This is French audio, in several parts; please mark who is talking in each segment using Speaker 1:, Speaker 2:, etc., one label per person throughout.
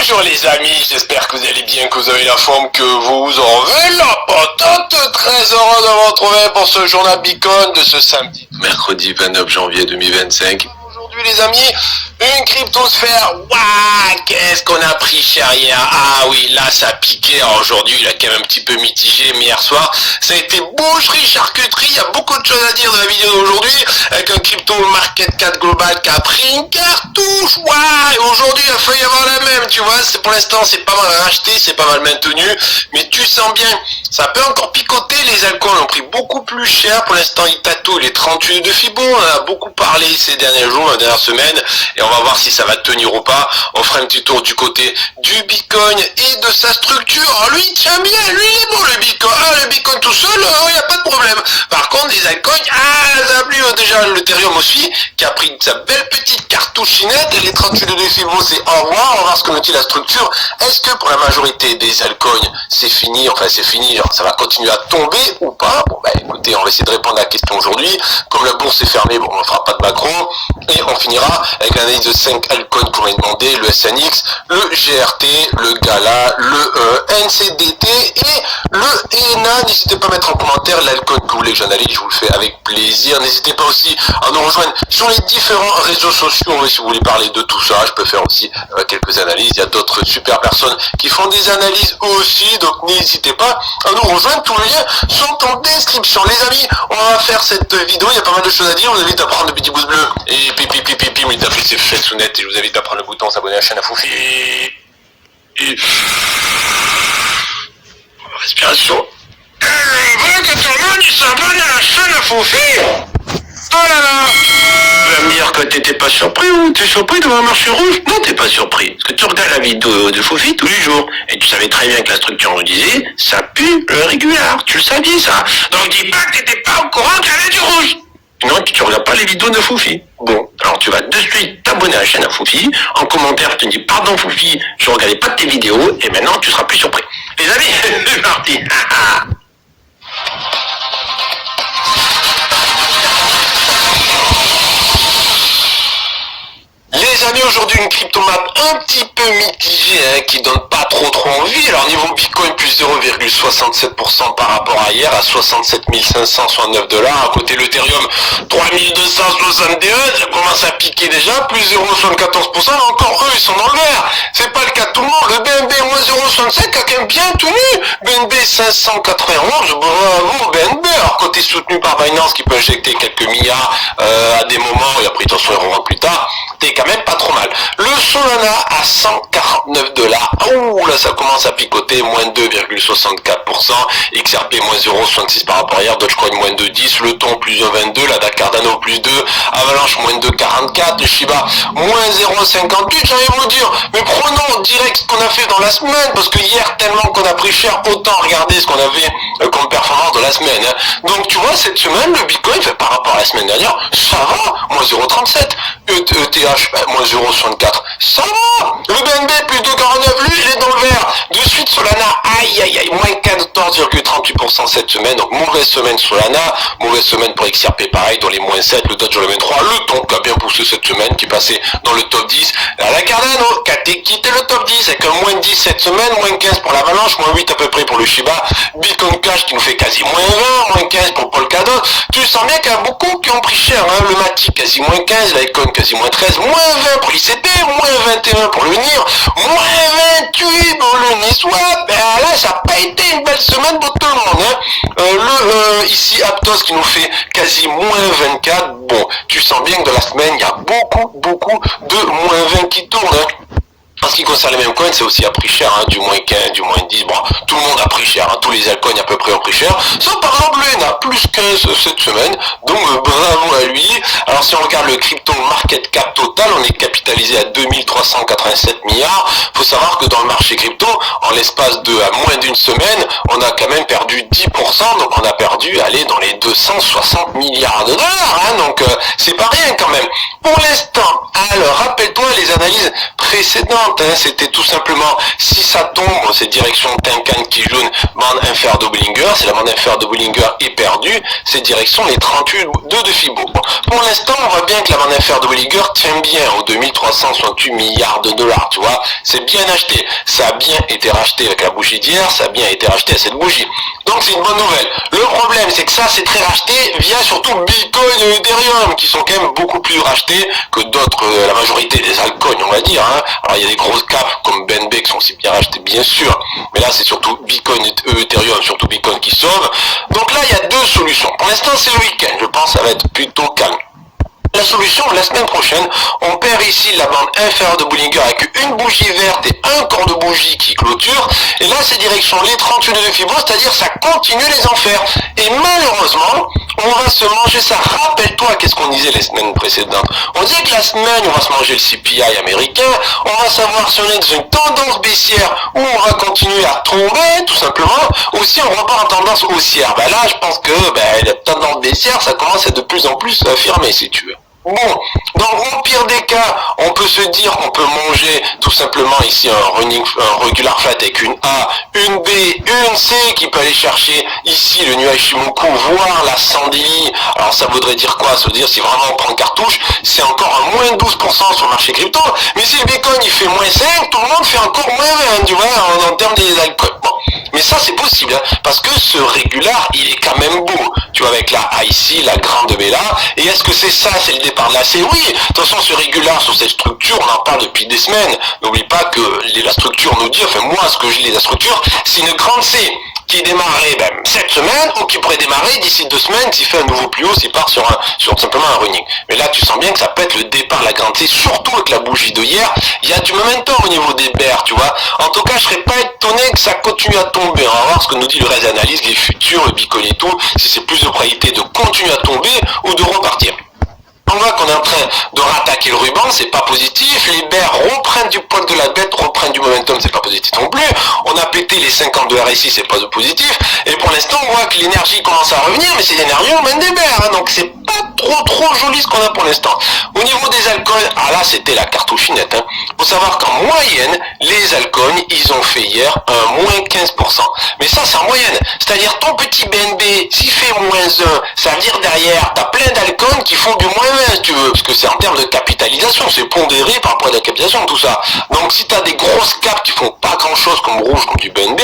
Speaker 1: Bonjour les amis, j'espère que vous allez bien, que vous avez la forme, que vous en avez la patate. Très heureux de vous retrouver pour ce journal Bitcoin de ce samedi, mercredi 29 janvier 2025. Aujourd'hui les amis, une cryptosphère, waouh, qu'est-ce qu'on a pris cher hier. Ah oui, là ça a piqué. Alors aujourd'hui il a quand même un petit peu mitigé, mais hier soir ça a été boucherie, charcuterie. Il y a beaucoup de choses à dire dans la vidéo d'aujourd'hui, avec un crypto market cap global qui a pris une cartouche. Waouh, et aujourd'hui il a failli avoir la même, tu vois. C'est pour l'instant c'est pas mal racheté, c'est pas mal maintenu, mais tu sens bien ça peut encore picoter. Les alcools ont pris beaucoup plus cher. Pour l'instant ils tatouent les 38 de Fibo. On en a beaucoup parlé ces derniers jours, la dernière semaine, et on va voir si ça va tenir ou pas. On fera un petit tour du côté du Bitcoin et de sa structure. Alors lui il tient bien, lui il est bon le Bitcoin. Ah, le Bitcoin tout seul, il n'y a pas de problème. Par contre les altcoins, ça a plu déjà l'Ethereum aussi, qui a pris sa belle petite cartouchinette, et les 38 de Fibo c'est au revoir. On va voir ce que nous dit la structure. Est-ce que pour la majorité des altcoins c'est fini, enfin c'est fini, ça va continuer à tomber ou pas? Bon bah écoutez, on va essayer de répondre à la question aujourd'hui. Comme la bourse est fermée, bon on ne fera pas de macro, et on finira avec l'analyse de 5 altcoins qu'on m'a demandé, le SNX, le GRT, le Gala, le NCDT et le ENA. N'hésitez pas à mettre en commentaire l'alcoin que vous voulez que j'analyse, je vous le fais avec plaisir. N'hésitez pas aussi à nous rejoindre sur les différents réseaux sociaux si vous voulez parler de tout ça. Je peux faire aussi quelques analyses, il y a d'autres super personnes qui font des analyses aussi, donc n'hésitez pas à nous rejoindre, tous les liens sont en description. Les amis, on va faire cette vidéo, il y a pas mal de choses à dire, je vous invite à prendre le petit pouce bleu et pipi, vous tapez ces fesses nettes, et je vous invite à prendre le bouton s'abonner à la chaîne à Foufi. Et... respiration. Voilà que tout le monde il s'abonne à la chaîne à Foufi. Oh là là. Tu vas me dire que t'étais pas surpris ou t'es surpris de voir un marché rouge? Non, t'es pas surpris. Parce que tu regardes la vidéo de Foufi tous les jours. Et tu savais très bien que la structure nous disait, ça pue le régulier. Tu le savais ça. Donc dis pas que t'étais pas au courant qu'il y avait du rouge. Non, tu regardes pas les vidéos de Foufi. Bon, alors tu vas de suite t'abonner à la chaîne à Foufi. En commentaire, tu te dis pardon Foufi, je regardais pas tes vidéos, et maintenant tu seras plus surpris. Les amis, c'est parti. Les amis, aujourd'hui une cryptomap un petit peu mitigée, qui donne pas trop envie. Alors niveau Bitcoin plus 0,67% par rapport à hier à 67 569 $. À côté l'Ethereum 3261, ça commence à piquer déjà, plus 0,74%. Encore eux ils sont dans le vert. C'est pas le cas de tout le monde. Le BNB moins 0,65 a quand même bien tenu. BNB 591, bravo BNB. Alors côté soutenu par Binance qui peut injecter quelques milliards à des moments, et après attention ils reviendront plus tard. T'es quand même pas trop mal. Le Solana à 149 $. Ouh là ça commence à picoter, moins 2,64%. XRP moins 0,66 par rapport à hier. Dogecoin moins 2,10. Le Ton plus 1,22. La Cardano plus 2. Avalanche moins 2,44. Le Shiba moins 0,58. J'ai envie de vous dire, mais prenons direct ce qu'on a fait dans la semaine, parce que hier tellement qu'on a pris cher, autant regarder ce qu'on avait comme performance de la semaine. Donc tu vois, cette semaine le Bitcoin fait par rapport à la semaine dernière, ça va, moins 0,37. ETH moins 0,64, ça va. Le BNB plus 2,49, lui il est dans le vert. De suite Solana, aïe, moins 14,38% cette semaine. Donc mauvaise semaine Solana, mauvaise semaine pour XRP pareil, dans les moins 7, le Dodge le moins 3, le Ton qui a bien poussé cette semaine, qui passait dans le top 10. La Cardano qui a quitté le top 10 avec un moins 10 cette semaine, moins 15 pour l'Avalanche, moins 8 à peu près pour le Shiba, Bitcoin Cash qui nous fait quasi moins 20, moins 15 pour Polkadot. Tu sens bien qu'il y a beaucoup qui ont pris cher, le Matic quasi moins 15, l'Icon quasi moins 13, moins 20 pour l'ICP, moins 21 pour le NIR, moins 28 pour le NISWAP. Ben là ça n'a pas été une belle semaine pour tout le monde. Ici Aptos qui nous fait quasi moins 24. Bon, tu sens bien que dans la semaine il y a beaucoup de moins 20 qui tournent. En ce qui concerne les mêmes coins, c'est aussi à prix cher, du moins 15, du moins 10, bon, tout le monde a pris cher, tous les altcoins à peu près ont pris cher, sauf par exemple le ENA, plus 15 cette semaine, donc bravo à lui. Alors si on regarde le crypto market cap total, on est capitalisé à 2387 milliards, faut savoir que dans le marché crypto, en l'espace de à moins d'une semaine, on a quand même perdu 10%, donc on a perdu, allez, dans les 260 milliards de dollars, donc c'est pas rien quand même. Pour l'instant, alors rappelle-toi les analyses précédentes, précédente, hein, c'était tout simplement, si ça tombe, cette direction Tenkan qui joue une bande inférieure de Bollinger, si la bande inférieure de Bollinger est perdue, cette direction les 38,2 de Fibo. Bon, pour l'instant, on voit bien que la bande inférieure de Bollinger tient bien aux 2368 milliards de dollars, tu vois, c'est bien acheté, ça a bien été racheté avec la bougie d'hier, ça a bien été racheté à cette bougie. Donc c'est une bonne nouvelle. Le problème, c'est que ça, c'est très racheté via surtout Bitcoin et Ethereum, qui sont quand même beaucoup plus rachetés que d'autres, la majorité des altcoins, on va dire. Hein. Alors il y a des grosses caps comme BNB qui sont aussi bien rachetés, bien sûr, mais là c'est surtout Bitcoin et Ethereum, surtout Bitcoin qui sauve. Donc là, il y a deux solutions. Pour l'instant, c'est le week-end. Je pense que ça va être plutôt calme. La solution, la semaine prochaine, on perd ici la bande inférieure de Bollinger avec une bougie verte et un corps de bougie qui clôture. Et là, c'est direction les 38 de Fibo, c'est-à-dire ça continue les enfers. Et malheureusement, on va se manger ça. Rappelle-toi, qu'est-ce qu'on disait les semaines précédentes? On disait que la semaine, on va se manger le CPI américain, on va savoir si on est dans une tendance baissière ou on va continuer à tomber, tout simplement, ou si on repart en tendance haussière. Ben là, je pense que la tendance baissière, ça commence à être de plus en plus affirmé, si tu veux. Bon, dans le pire des cas, on peut se dire qu'on peut manger tout simplement ici un regular flat avec une A, une B, une C qui peut aller chercher ici le nuage Shimoku, voire la Sandili. Alors ça voudrait dire quoi? Ça veut dire si vraiment on prend cartouche, c'est encore un moins 12% sur le marché crypto. Mais si le Bitcoin il fait moins 5, tout le monde fait encore moins 20, tu vois, en termes des altcoins. Bon. Mais ça c'est possible, hein, parce que ce régular, il est quand même beau. Tu vois, avec la A ici, la grande B là. Et est-ce que c'est ça, c'est le départ de la C? Oui, de toute façon, ce régular sur cette structure, on en parle depuis des semaines. N'oublie pas que la structure nous dit, enfin moi, ce que je lis de la structure, c'est une grande C qui démarrait cette semaine ou qui pourrait démarrer d'ici 2 semaines s'il fait un nouveau plus haut, s'il part sur simplement un running. Mais là tu sens bien que ça peut être le départ de la grande C, surtout avec la bougie de hier, il y a du momentum au niveau des bears, tu vois. En tout cas, je serais pas étonné que ça continue à tomber. On va voir ce que nous dit le reste d'analyse, les futurs, le Bitcoin et tout, si c'est plus de probabilité de continuer à tomber ou de repartir. On voit qu'on est en train de rattaquer le ruban, c'est pas positif. Les bears reprennent du poil de la bête, reprennent du momentum, c'est pas positif non plus. On a pété les 50 de RSI, c'est pas positif. Et pour l'instant, on voit que l'énergie commence à revenir, mais c'est l'énergie au mène des bears, hein, donc c'est pas trop joli ce qu'on a pour l'instant. Au niveau des altcoins, là c'était la cartouchinette. Hein. Faut savoir qu'en moyenne, les altcoins, ils ont fait hier un moins 15%. Mais ça, c'est en moyenne. C'est-à-dire ton petit BNB, s'il fait moins 1, ça veut dire derrière, t'as plein d'alcoins qui font du moins 20, si tu veux, parce que c'est en termes de capitalisation, c'est pondéré par rapport à la capitalisation, tout ça. Donc si t'as des grosses caps qui font pas grand-chose comme rouge, comme du BNB,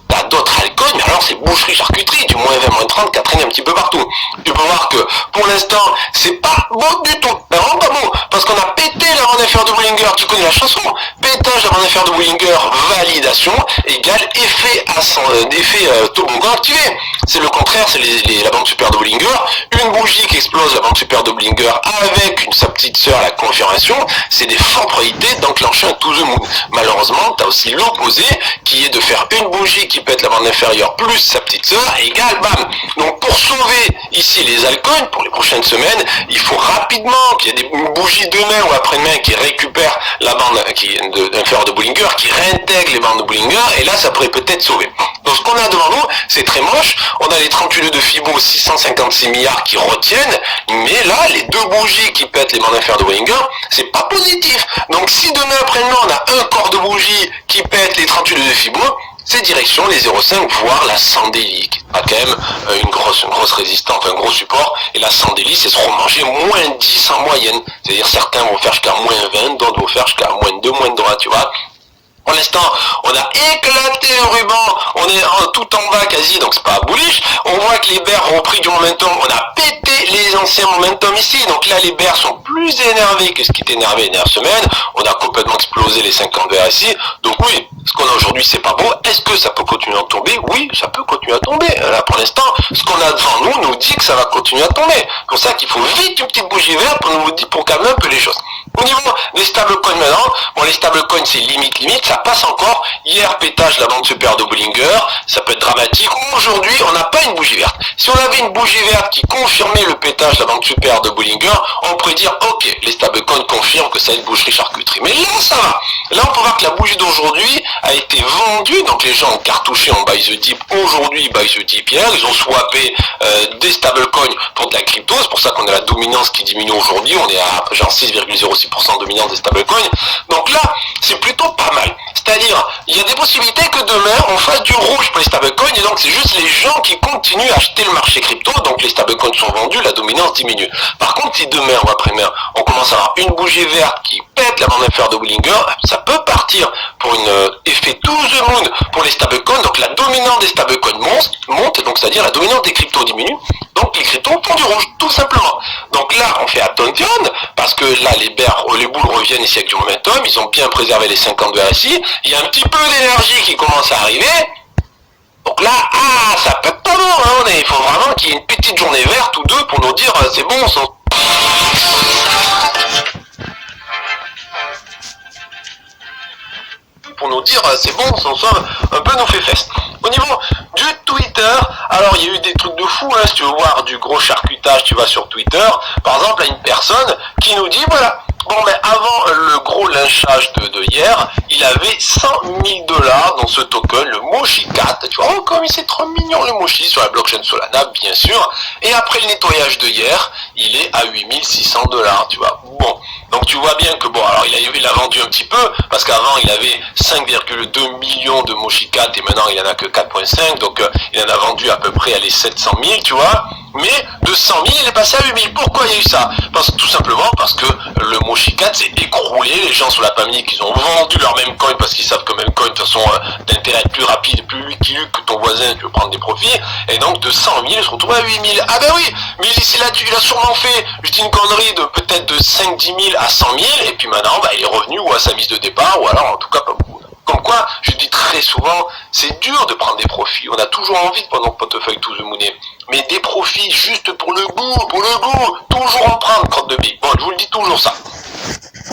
Speaker 1: t'as d'autres altcoins, mais alors c'est boucherie, charcuterie, du moins 20, moins 30, Catherine un petit peu partout. Tu peux voir que pour l'instant, c'est pas beau du tout, vraiment pas beau, parce qu'on a pété la bande inférieure de Bollinger, tu connais la chanson, pétage de la bande inférieure de Bollinger, validation, égale effet toboggan activé. C'est le contraire, c'est la bande supérieure de Bollinger, une bougie qui explose la bande supérieure de Bollinger avec sa petite sœur, la confirmation, c'est des fortes probabilités d'enclencher un to the moon. Malheureusement, t'as aussi l'opposé, qui est de faire une bougie qui peut être la bande inférieure plus sa petite sœur, égale bam. Donc pour sauver ici les altcoins, pour les prochaines semaines, il faut rapidement qu'il y ait une bougie demain ou après-demain qui récupère la bande inférieure de Bollinger, qui réintègre les bandes de Bollinger, et là ça pourrait peut-être sauver. Donc ce qu'on a devant nous, c'est très moche, on a les 38 de Fibo, 656 milliards qui retiennent, mais là, les deux bougies qui pètent les bandes inférieures de Bollinger, c'est pas positif. Donc si demain après-demain, on a un corps de bougie qui pète les 38 de Fibo, c'est direction les 0,5, voire la Sandeli, qui a quand même une grosse résistance, un gros support, et la Sandeli, c'est se remanger moins 10 en moyenne. C'est-à-dire certains vont faire jusqu'à moins 20, d'autres vont faire jusqu'à moins 2, moins 3, tu vois. Pour l'instant, on a éclaté le ruban, on est tout en bas quasi, donc c'est pas bullish. On voit que les bears ont pris du momentum, on a pété les anciens momentum ici, donc là les bears sont plus énervés que ce qui était énervé la dernière semaine. On a complètement explosé les 50 bears ici, donc oui, ce qu'on a aujourd'hui c'est pas beau. Est-ce que ça peut continuer à tomber? Oui, ça peut continuer à tomber. Là pour l'instant, ce qu'on a devant nous dit que ça va continuer à tomber. C'est pour ça qu'il faut vite une petite bougie verte pour calmer un peu les choses. Au niveau des stablecoins maintenant, bon les stablecoins c'est limite, ça passe encore. Hier pétage la bande supérieure de Bollinger, ça peut être dramatique. Aujourd'hui on n'a pas une bougie verte. Si on avait une bougie verte qui confirmait le pétage de la bande supérieure de Bollinger, on pourrait dire ok, les stablecoins confirment que ça a une boucherie charcuterie. Mais là ça va. Là on peut voir que la bougie d'aujourd'hui a été vendue, donc les gens ont cartouché en buy the dip aujourd'hui, buy the dip hier, ils ont swappé des stablecoins pour de la crypto, c'est pour ça qu'on a la dominance qui diminue aujourd'hui, on est à genre 6,06 6% de dominance des stablecoins. Donc là, c'est plutôt pas mal. C'est-à-dire, il y a des possibilités que demain, on fasse du rouge pour les stablecoins, et donc c'est juste les gens qui continuent à acheter le marché crypto, donc les stablecoins sont vendus, la dominance diminue. Par contre, si demain ou après-demain, on commence à avoir une bougie verte qui pète la bande inférieure de Bollinger, ça peut partir pour un effet to the moon pour les stablecoins, donc la dominance des stablecoins monte, donc c'est-à-dire la dominance des cryptos diminue, donc les cryptos font du rouge, tout simplement. Donc là, on fait attention, parce que là, les boules reviennent ici avec du momentum, ils ont bien préservé les 50 de RSI, il y a un petit peu d'énergie qui commence à arriver, donc là, ça peut être pas bon, hein, il faut vraiment qu'il y ait une petite journée verte ou deux pour nous dire, c'est bon, on soit un peu nos fait fest. Au niveau du Twitter, alors il y a eu des trucs de fou, hein, si tu veux voir du gros charcutage, tu vas sur Twitter, par exemple, il y a une personne qui nous dit, voilà, bon, mais avant le gros lynchage de hier, il avait 100 000 $ dans ce token, le Moshi Cat. Tu vois, oh, comme c'est trop mignon le Moshi sur la blockchain Solana, bien sûr. Et après le nettoyage de hier, il est à 8 600 $, tu vois. Bon, donc tu vois bien que bon, alors il a vendu un petit peu, parce qu'avant il avait 5,2 millions de Moshi Cat et maintenant il en a que 4,5, donc il en a vendu à peu près les 700 000, tu vois. Mais de 100 000, il est passé à 8 000. Pourquoi il y a eu ça? Tout simplement parce que le Moshi Cat s'est écroulé. Les gens sur la panique, ils ont vendu leur même coin parce qu'ils savent que même coin, de toute façon, d'intérêt plus rapide, plus liquide que ton voisin, tu veux prendre des profits. Et donc, de 100 000, il se retrouve à 8 000. Ah ben oui, mais il a sûrement fait, je dis une connerie, de peut-être de 5-10 000 à 100 000. Et puis maintenant, bah, il est revenu ou à sa mise de départ, ou alors en tout cas pas beaucoup. Comme quoi, je dis très souvent, c'est dur de prendre des profits. On a toujours envie de prendre notre portefeuille to the money. Mais des profits juste pour le goût, toujours en prendre, crotte de bille. Bon, je vous le dis toujours ça.